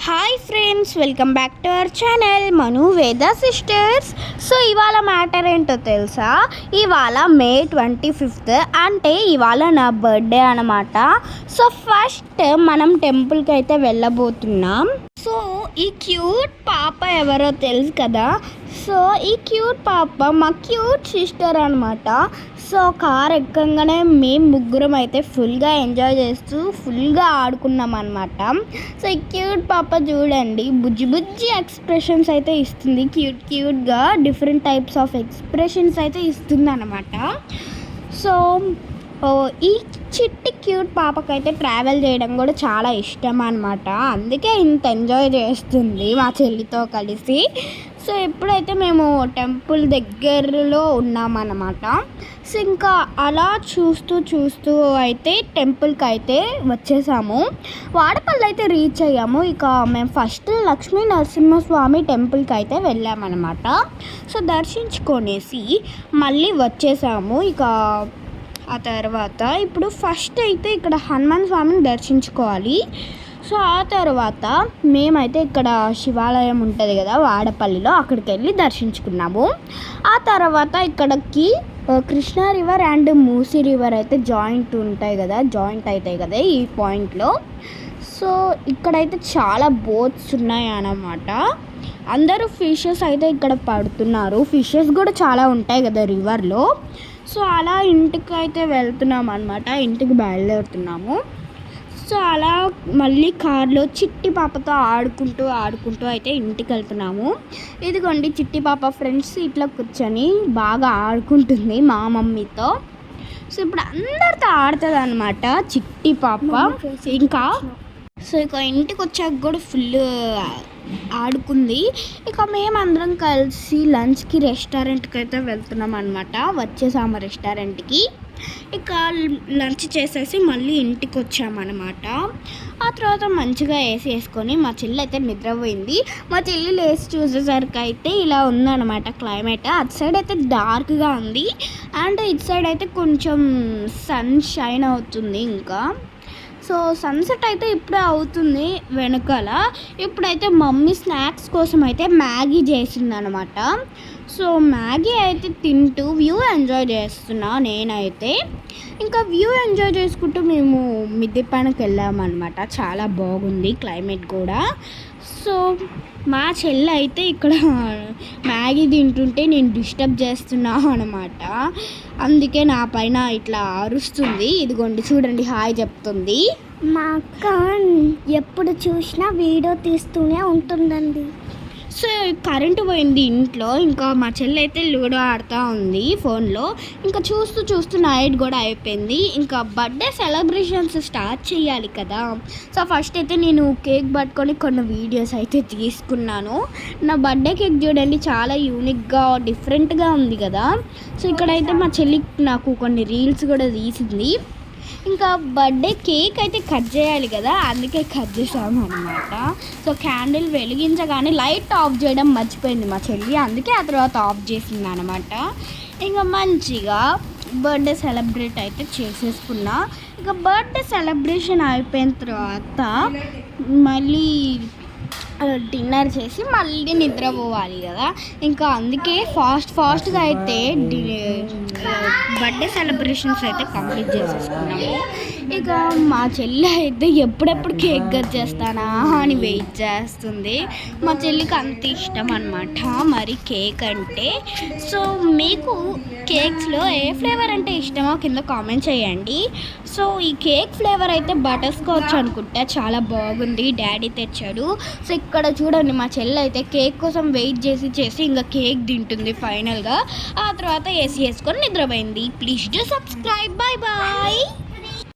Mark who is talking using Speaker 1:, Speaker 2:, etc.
Speaker 1: Hi friends, welcome back to our channel Manu Veda sisters. So ఇవాళ matter ఏంటో తెలుసా? ఇవాళ మే 25 అంటే ఇవాళ నా బర్త్డే అనమాట. సో ఫస్ట్ మనం టెంపుల్కి అయితే వెళ్ళబోతున్నాం. సో ఈ క్యూట్ పాప ఎవరో తెలుసు కదా. సో ఈ క్యూట్ పాప మా క్యూట్ సిస్టర్ అనమాట. సో కార్ ఎక్కగానే మేము ముగ్గురం అయితే ఫుల్గా ఎంజాయ్ చేస్తూ ఫుల్గా ఆడుకున్నాం అనమాట. సో ఈ క్యూట్ పాప చూడండి, బుజ్జి బుజ్జి ఎక్స్ప్రెషన్స్ అయితే ఇస్తుంది. క్యూట్గా డిఫరెంట్ టైప్స్ ఆఫ్ ఎక్స్ప్రెషన్స్ అయితే ఇస్తుంది అనమాట. సో ఈ చిట్టి క్యూట్ పాపకైతే ట్రావెల్ చేయడం కూడా చాలా ఇష్టం అనమాట. అందుకే ఇంత ఎంజాయ్ చేస్తుంది మా చెల్లితో కలిసి. సో ఎప్పుడైతే మేము టెంపుల్ దగ్గరలో ఉన్నామన్నమాట. సో ఇంకా అలా చూస్తూ అయితే టెంపుల్కి అయితే వచ్చేసాము. వాడపల్లి అయితే రీచ్ అయ్యాము. ఇక మేము ఫస్ట్ లక్ష్మీ నరసింహస్వామి టెంపుల్కి అయితే వెళ్ళామన్నమాట. సో దర్శించుకొనేసి మళ్ళీ వచ్చేసాము. ఇక ఆ తర్వాత ఇప్పుడు ఫస్ట్ అయితే ఇక్కడ హనుమాన్ స్వామిని దర్శించుకోవాలి. సో ఆ తర్వాత మేమైతే ఇక్కడ శివాలయం ఉంటుంది కదా వాడపల్లిలో, అక్కడికి వెళ్ళి దర్శించుకున్నాము. ఆ తర్వాత ఇక్కడికి Krishna river and Musi river అయితే జాయింట్ అవుతాయి కదా ఈ పాయింట్లో. సో ఇక్కడైతే చాలా బోట్స్ ఉన్నాయి అన్నమాట. అందరూ ఫిషెస్ అయితే ఇక్కడ పడుతున్నారు. ఫిషెస్ కూడా చాలా ఉంటాయి కదా రివర్లో. సో అలా ఇంటికి అయితే వెళ్తున్నాం అనమాట. ఇంటికి బయలుదేరుతున్నాము. సో అలా మళ్ళీ కార్లో చిట్టి పాపతో ఆడుకుంటూ అయితే ఇంటికి వెళ్తున్నాము. ఇదిగోండి చిట్టి పాప ఫ్రెండ్స్ ఇట్లా కూర్చొని బాగా ఆడుకుంటుంది మా మమ్మీతో. సో ఇప్పుడు అందరితో ఆడుతుంది అనమాట చిట్టి పాప. ఇంకా ఇంటికి వచ్చాక కూడా ఫుల్ ఆడుకుంది. ఇక మేమందరం కలిసి లంచ్కి రెస్టారెంట్కి అయితే వెళ్తున్నాం అనమాట. వచ్చేసాము రెస్టారెంట్కి. ఇక లంచ్ చేసేసి మళ్ళీ ఇంటికి వచ్చామన్నమాట. ఆ తర్వాత మంచిగా వేసుకొని మా చెల్లి అయితే నిద్రపోయింది. మా చెల్లి లేచి చూసేసరికి అయితే ఇలా ఉందన్నమాట క్లైమేట్. అటు సైడ్ అయితే డార్క్గా ఉంది అండ్ ఇటు సైడ్ అయితే కొంచెం సన్ షైన్ అవుతుంది. ఇంకా సో సన్సెట్ అయితే ఇప్పుడే అవుతుంది వెనకాల. ఇప్పుడైతే మమ్మీ స్నాక్స్ కోసం అయితే మ్యాగీ చేసింది అనమాట. సో మ్యాగీ అయితే తింటూ వ్యూ ఎంజాయ్ చేస్తున్నా నేనైతే. ఇంకా వ్యూ ఎంజాయ్ చేసుకుంటూ మేము మిద్దె పైనకి వెళ్ళామన్నమాట. చాలా బాగుంది క్లైమేట్ కూడా. సో మా చెల్లి అయితే ఇక్కడ మ్యాగీ తింటుంటే నేను డిస్టర్బ్ చేస్తున్నా అనమాట. అందుకే నా పైన ఇట్లా అరుస్తుంది. ఇదిగోండి చూడండి, హాయ్ చెప్తుంది.
Speaker 2: మా అక్క ఎప్పుడు చూసినా వీడియో తీస్తూనే ఉంటుందండి.
Speaker 1: సో కరెంటు పోయింది ఇంట్లో. ఇంకా మా చెల్లి అయితే లూడో ఆడుతూ ఉంది ఫోన్లో. ఇంకా చూస్తూ నైట్ కూడా అయిపోయింది. ఇంకా బర్త్డే సెలబ్రేషన్స్ స్టార్ట్ చేయాలి కదా. సో ఫస్ట్ అయితే నేను కేక్ పట్టుకొని కొన్ని వీడియోస్ అయితే తీసుకున్నాను. నా బర్త్డే కేక్ చూడండి, చాలా యూనిక్గా డిఫరెంట్గా ఉంది కదా. సో ఇక్కడైతే మా చెల్లి నాకు కొన్ని రీల్స్ కూడా తీసింది. ఇంకా బర్త్డే కేక్ అయితే కట్ చేయాలి కదా, అందుకే కట్ చేసాము అనమాట. సో క్యాండిల్ వెలిగించగానే లైట్ ఆఫ్ చేయడం మర్చిపోయింది మా చెల్లి, అందుకే ఆ తర్వాత ఆఫ్ చేసింది అనమాట. ఇంకా మంచిగా బర్త్డే సెలబ్రేట్ అయితే చేసేసుకున్నా. ఇంకా బర్త్డే సెలబ్రేషన్ అయిపోయిన తర్వాత మళ్ళీ డిన్నర్ చేసి మళ్ళీ నిద్రపోవాలి కదా. ఇంకా అందుకే ఫాస్ట్గా అయితే బర్త్డే సెలబ్రేషన్స్ అయితే కంప్లీట్ చేసేసుకున్నాము. ఇక మా చెల్లి అయితే ఎప్పుడెప్పుడు కేక్ కట్ చేస్తానా అని వెయిట్ చేస్తుంది. మా చెల్లికి అంత ఇష్టం అనమాట మరి కేక్ అంటే. సో మీకు కేక్స్లో ఏ ఫ్లేవర్ అంటే ఇష్టమో కింద కామెంట్ చేయండి. సో ఈ కేక్ ఫ్లేవర్ అయితే బటర్ స్కాచ్ అనుకుంటా, చాలా బాగుంది, డాడీ తెచ్చాడు. సో ఇక్కడ చూడండి మా చెల్లి అయితే కేక్ కోసం వెయిట్ చేసి ఇంకా కేక్ తింటుంది ఫైనల్గా. ఆ తర్వాత ఏసీ వేసుకొని నిద్రపోయింది. Please do subscribe. బాయ్.